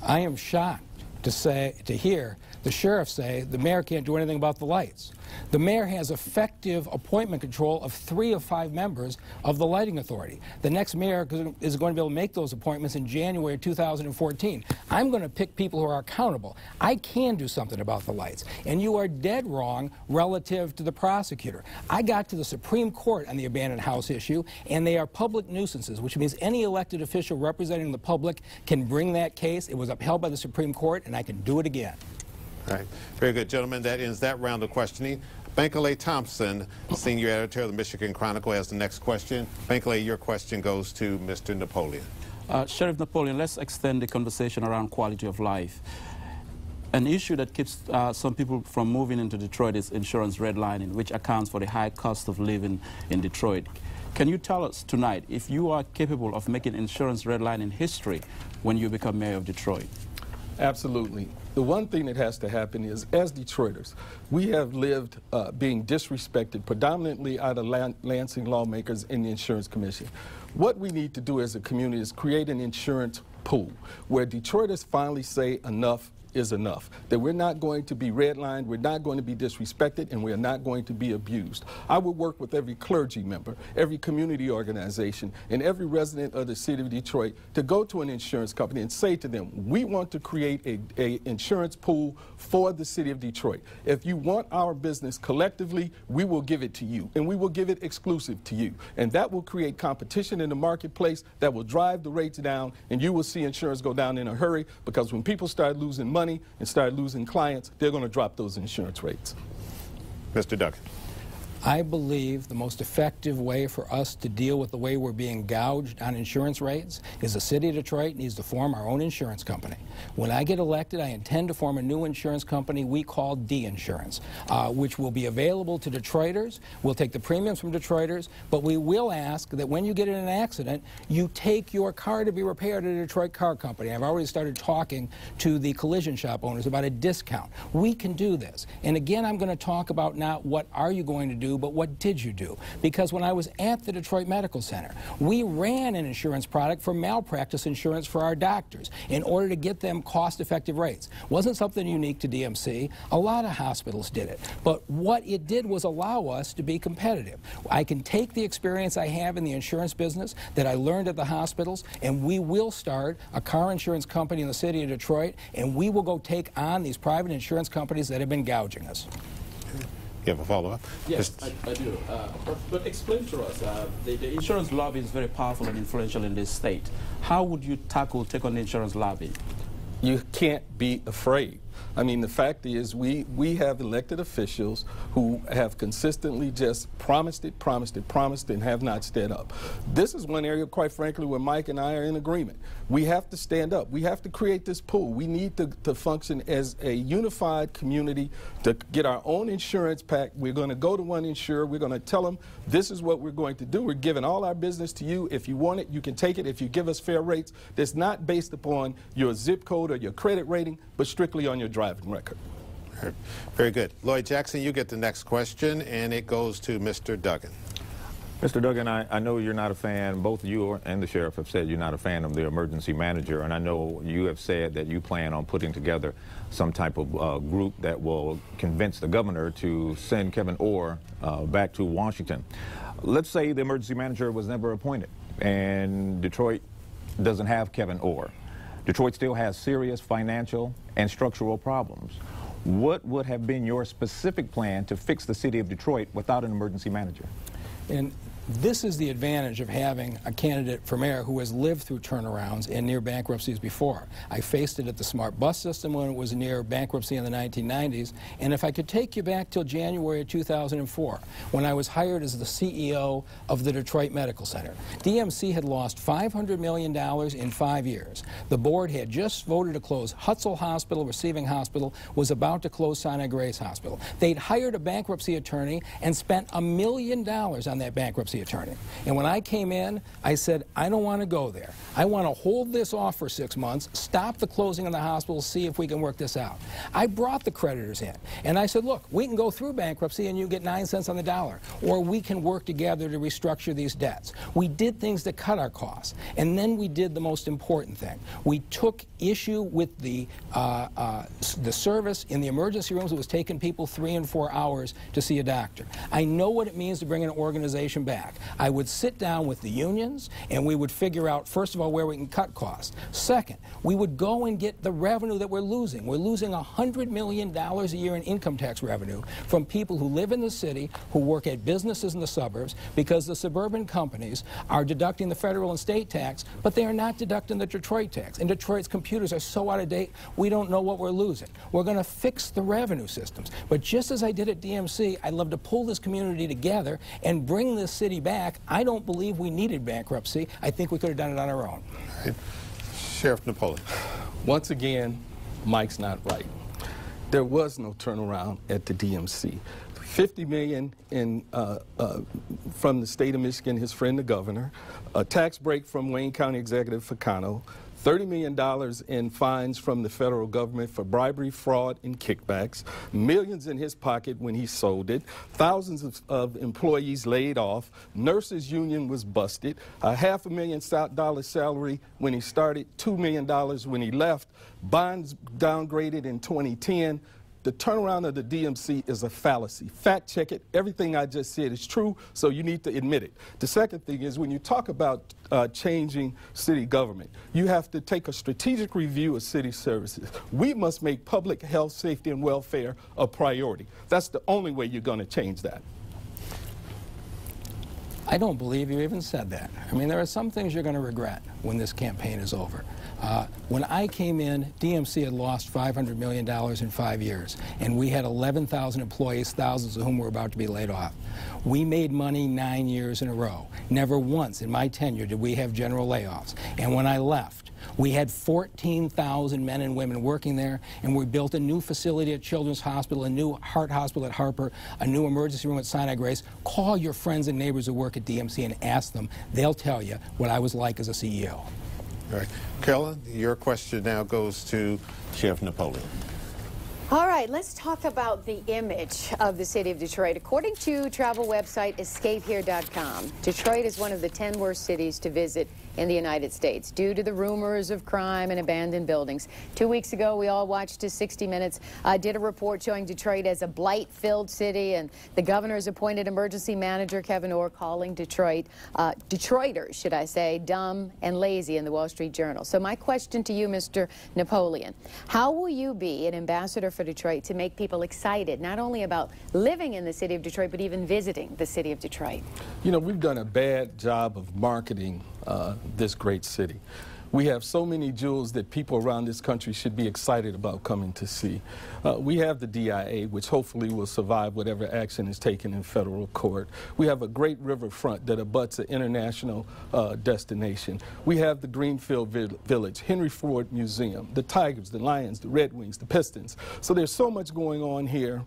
I am shocked to hear the sheriff say the mayor can't do anything about the lights. The mayor has effective appointment control of 3 of 5 members of the lighting authority. The next mayor is going to be able to make those appointments in January 2014. I'm going to pick people who are accountable. I can do something about the lights. And you are dead wrong relative to the prosecutor. I got to the Supreme Court on the abandoned house issue, and they are public nuisances, which means any elected official representing the public can bring that case. It was upheld by the Supreme Court, and I can do it again. All right. Very good, gentlemen. That ends that round of questioning. Bankaley Thompson, senior editor of the Michigan Chronicle, has the next question. Bankaley, your question goes to Mr. Napoleon. Sheriff Napoleon, let's extend the conversation around quality of life. An issue that keeps some people from moving into Detroit is insurance redlining, which accounts for the high cost of living in Detroit. Can you tell us tonight if you are capable of making insurance redlining history when you become mayor of Detroit? Absolutely. The one thing that has to happen is, as Detroiters, we have lived being disrespected predominantly out of Lansing lawmakers in the Insurance Commission. What we need to do as a community is create an insurance pool where Detroiters finally say enough is enough, that we're not going to be redlined, we're not going to be disrespected, and we're not going to be abused. I would work with every clergy member, every community organization, and every resident of the city of Detroit to go to an insurance company and say to them, we want to create a insurance pool for the city of Detroit. If you want our business collectively, we will give it to you, and we will give it exclusive to you. And that will create competition in the marketplace that will drive the rates down, and you will see insurance go down in a hurry, because when people start losing money and start losing clients, they're going to drop those insurance rates. Mr. Duggan. I believe the most effective way for us to deal with the way we're being gouged on insurance rates is the city of Detroit needs to form our own insurance company. When I get elected, I intend to form a new insurance company we call D-Insurance, which will be available to Detroiters. We'll take the premiums from Detroiters, but we will ask that when you get in an accident, you take your car to be repaired at a Detroit car company. I've already started talking to the collision shop owners about a discount. We can do this. And again, I'm going to talk about not what are you going to do, but what did you do? Because when I was at the Detroit Medical Center, we ran an insurance product for malpractice insurance for our doctors in order to get them cost-effective rates. Wasn't something unique to DMC. A lot of hospitals did it. But what it did was allow us to be competitive. I can take the experience I have in the insurance business that I learned at the hospitals, and we will start a car insurance company in the city of Detroit, and we will go take on these private insurance companies that have been gouging us. You have a follow-up? Yes, I do. But explain to us, the insurance lobby is very powerful and influential in this state. How would you take on the insurance lobby? You can't be afraid. I mean, the fact is we have elected officials who have consistently just promised it, and have not stood up. This is one area, quite frankly, where Mike and I are in agreement. We have to stand up. We have to create this pool. We need to function as a unified community to get our own insurance pack. We're going to go to one insurer. We're going to tell them this is what we're going to do. We're giving all our business to you. If you want it, you can take it. If you give us fair rates, that's not based upon your zip code or your credit rating, but strictly on your driving record. Very good. Lloyd Jackson, you get the next question, and it goes to Mr. Duggan. Mr. Duggan, I know you're not a fan, both you and the sheriff have said you're not a fan of the emergency manager, and I know you have said that you plan on putting together some type of group that will convince the governor to send Kevin Orr back to Washington. Let's say the emergency manager was never appointed, and Detroit doesn't have Kevin Orr. Detroit still has serious financial and structural problems. What would have been your specific plan to fix the city of Detroit without an emergency manager? And this is the advantage of having a candidate for mayor who has lived through turnarounds and near bankruptcies before. I faced it at the smart bus system when it was near bankruptcy in the 1990s. And if I could take you back till January of 2004, when I was hired as the CEO of the Detroit Medical Center, DMC had lost $500 million in 5 years. The board had just voted to close Hutzel Hospital, Receiving Hospital, was about to close Sinai Grace Hospital. They'd hired a bankruptcy attorney and spent $1 million on that bankruptcy attorney. And when I came in, I said, I don't want to go there. I want to hold this off for 6 months, stop the closing of the hospital, see if we can work this out. I brought the creditors in, and I said, look, we can go through bankruptcy and you get 9 cents on the dollar, or we can work together to restructure these debts. We did things to cut our costs, and then we did the most important thing. We took issue with the service in the emergency rooms that was taking people 3 and 4 hours to see a doctor. I know what it means to bring an organization back. I would sit down with the unions, and we would figure out, first of all, where we can cut costs. Second, we would go and get the revenue that we're losing. We're losing $100 million a year in income tax revenue from people who live in the city, who work at businesses in the suburbs, because the suburban companies are deducting the federal and state tax, but they are not deducting the Detroit tax. And Detroit's computers are so out of date, we don't know what we're losing. We're going to fix the revenue systems. But just as I did at DMC, I'd love to pull this community together and bring this city back. I don't believe we needed bankruptcy. I think we could have done it on our own. Right. Sheriff Napoleon. Once again, Mike's not right. There was no turnaround at the DMC. $50 million from the state of Michigan, his friend the governor, a tax break from Wayne County Executive Ficano, $30 million in fines from the federal government for bribery, fraud, and kickbacks, millions in his pocket when he sold it, thousands of employees laid off, nurses union was busted, a $500,000 salary when he started, $2 million when he left, bonds downgraded in 2010. The turnaround of the DMC is a fallacy. Fact check it. Everything I just said is true, so you need to admit it. The second thing is when you talk about changing city government, you have to take a strategic review of city services. We must make public health, safety, and welfare a priority. That's the only way you're going to change that. I don't believe you even said that. I mean, there are some things you're going to regret when this campaign is over. When I came in, DMC had lost $500 million in 5 years, and we had 11,000 employees, thousands of whom were about to be laid off. We made money 9 years in a row. Never once in my tenure did we have general layoffs. And when I left, we had 14,000 men and women working there, and we built a new facility at Children's Hospital, a new heart hospital at Harper, a new emergency room at Sinai Grace. Call your friends and neighbors who work at DMC and ask them. They'll tell you what I was like as a CEO. All right. Carolyn, your question now goes to Sheriff Napoleon. All right, let's talk about the image of the city of Detroit. According to travel website escapehere.com, Detroit is one of the 10 worst cities to visit in the United States due to the rumors of crime and abandoned buildings. 2 weeks ago, we all watched 60 Minutes, did a report showing Detroit as a blight-filled city, and the governor's appointed emergency manager, Kevin Orr, calling Detroit, Detroiters, should I say, dumb and lazy in the Wall Street Journal. So my question to you, Mr. Napoleon, how will you be an ambassador for Detroit to make people excited, not only about living in the city of Detroit, but even visiting the city of Detroit? You know, we've done a bad job of marketing this great city. We have so many jewels that people around this country should be excited about coming to see. We have the DIA, which hopefully will survive whatever action is taken in federal court. We have a great riverfront that abuts an international destination. We have the Greenfield Village, Henry Ford Museum, the Tigers, the Lions, the Red Wings, the Pistons. So there's so much going on here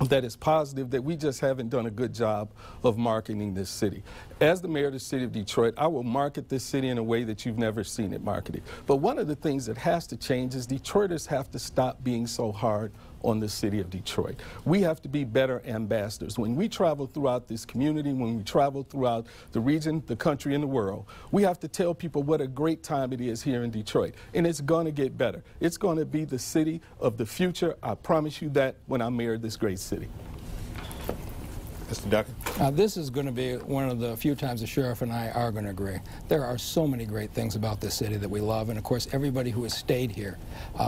that is positive that we just haven't done a good job of marketing this city. As the mayor of the city of Detroit, I will market this city in a way that you've never seen it marketed. But one of the things that has to change is Detroiters have to stop being so hard on the city of Detroit. We have to be better ambassadors. When we travel throughout this community, when we travel throughout the region, the country, and the world, we have to tell people what a great time it is here in Detroit. And it's going to get better. It's going to be the city of the future. I promise you that when I mayor this great city. Mr. Duggan? This is going to be one of the few times the sheriff and I are going to agree. There are so many great things about this city that we love, and of course everybody who has stayed here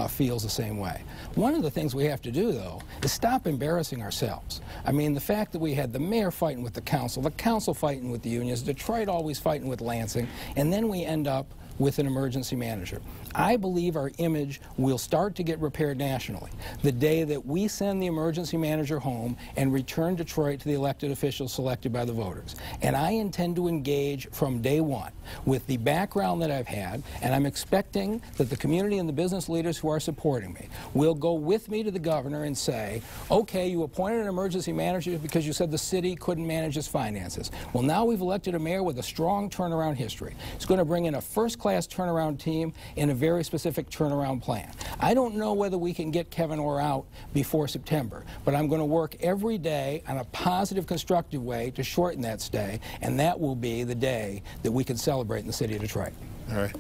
feels the same way. One of the things we have to do, though, is stop embarrassing ourselves. I mean, the fact that we had the mayor fighting with the council fighting with the unions, Detroit always fighting with Lansing, and then we end up with an emergency manager. I believe our image will start to get repaired nationally the day that we send the emergency manager home and return Detroit to the elected officials selected by the voters. And I intend to engage from day one with the background that I've had, and I'm expecting that the community and the business leaders who are supporting me will go with me to the governor and say, okay, you appointed an emergency manager because you said the city couldn't manage its finances. Well, now we've elected a mayor with a strong turnaround history. He's going to bring in a first-class turnaround team and a very specific turnaround plan. I don't know whether we can get Kevin Orr out before September, but I'm going to work every day on a positive, constructive way to shorten that stay, and that will be the day that we can celebrate in the city of Detroit. All right.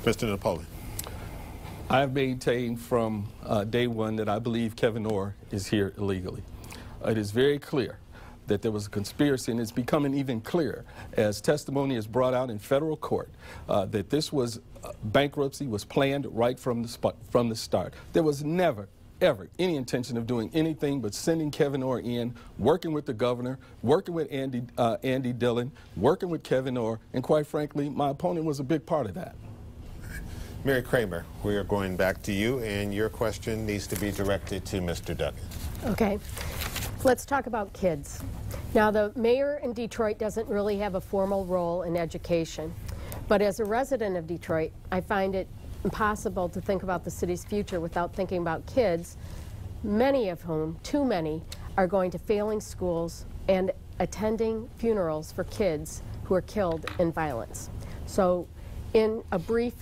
Mr. Napoleon. I've maintained from day one that I believe Kevin Orr is here illegally. It is very clear that there was a conspiracy, and it's becoming even clearer as testimony is brought out in federal court that this was bankruptcy was planned right from the start. There was never, ever any intention of doing anything but sending Kevin Orr in, working with the governor, working with Andy Dillon, working with Kevin Orr, and quite frankly, my opponent was a big part of that. Mary Kramer, we are going back to you, and your question needs to be directed to Mr. Duggan. Okay. Let's talk about kids. Now, the mayor in Detroit doesn't really have a formal role in education, but as a resident of Detroit, I find it impossible to think about the city's future without thinking about kids, many of whom, too many, are going to failing schools and attending funerals for kids who are killed in violence. So, in a brief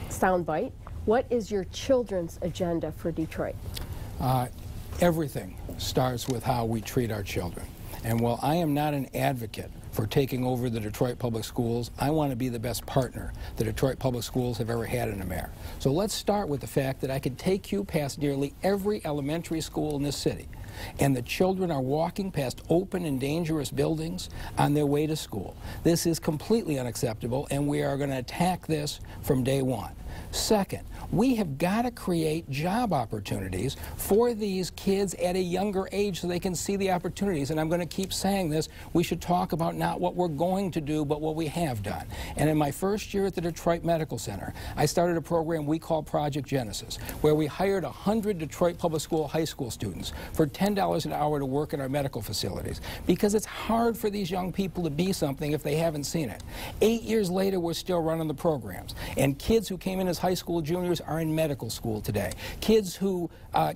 soundbite, what is your children's agenda for Detroit? Everything starts with how we treat our children. And while I am not an advocate for taking over the Detroit Public Schools, I want to be the best partner the Detroit Public Schools have ever had in a mayor. So let's start with the fact that I could take you past nearly every elementary school in this city, and the children are walking past open and dangerous buildings on their way to school. This is completely unacceptable, and we are going to attack this from day one. Second, we have got to create job opportunities for these kids at a younger age so they can see the opportunities. And I'm going to keep saying this. We should talk about not what we're going to do, but what we have done. And in my first year at the Detroit Medical Center, I started a program we call Project Genesis, where we hired 100 Detroit Public School high school students for $10 an hour to work in our medical facilities, because it's hard for these young people to be something if they haven't seen it. 8 years later, we're still running the programs. And kids who came in as high school juniors are in medical school today. Kids who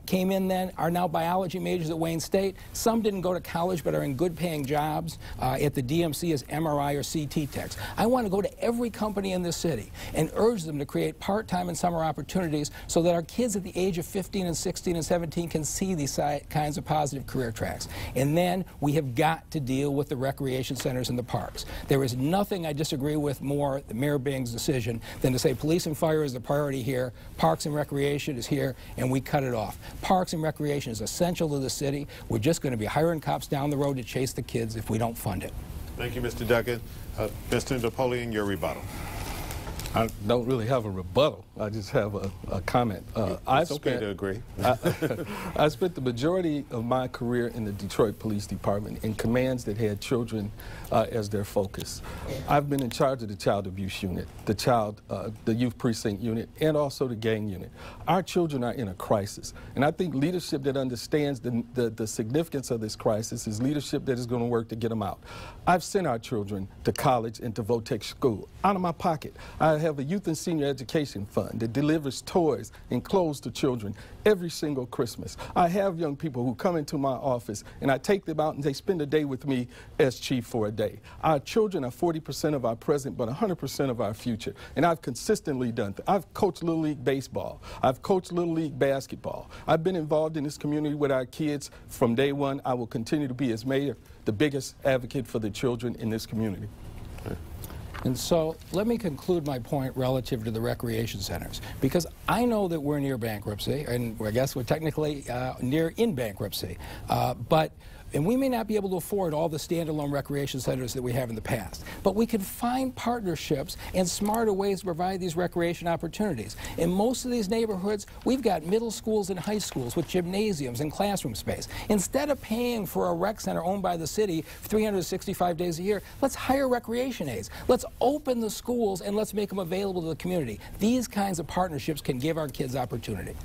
came in then are now biology majors at Wayne State. Some didn't go to college but are in good paying jobs at the DMC as MRI or CT techs. I want to go to every company in this city and urge them to create part-time and summer opportunities so that our kids at the age of 15 and 16 and 17 can see these kinds of positive career tracks. And then we have got to deal with the recreation centers and the parks. There is nothing I disagree with more than Mayor Bing's decision than to say police and fire is the priority here, parks and recreation is here, and we cut it off. Parks and recreation is essential to the city. We're just going to be hiring cops down the road to chase the kids if we don't fund it. Thank you, Mr. Duggan. Mr. Napoleon, your rebuttal. I don't really have a rebuttal. I just have a comment. It's okay to agree. I spent the majority of my career in the Detroit Police Department in commands that had children as their focus. I've been in charge of the child abuse unit, the youth precinct unit, and also the gang unit. Our children are in a crisis, and I think leadership that understands the significance of this crisis is leadership that is going to work to get them out. I've sent our children to college and to Votech school out of my pocket. I have a youth and senior education fund that delivers toys and clothes to children every single Christmas. I have young people who come into my office and I take them out and they spend a day with me as chief for a day. Our children are 40% of our present but 100% of our future, and I've consistently done that. I've coached Little League baseball. I've coached Little League basketball. I've been involved in this community with our kids from day one. I will continue to be, as mayor, the biggest advocate for the children in this community. And so let me conclude my point relative to the recreation centers, because I know that we're near bankruptcy, and I guess we're technically near in bankruptcy, but And we may not be able to afford all the standalone recreation centers that we have in the past, but we can find partnerships and smarter ways to provide these recreation opportunities. In most of these neighborhoods, we've got middle schools and high schools with gymnasiums and classroom space. Instead of paying for a rec center owned by the city 365 days a year, let's hire recreation aides. Let's open the schools and let's make them available to the community. These kinds of partnerships can give our kids opportunity.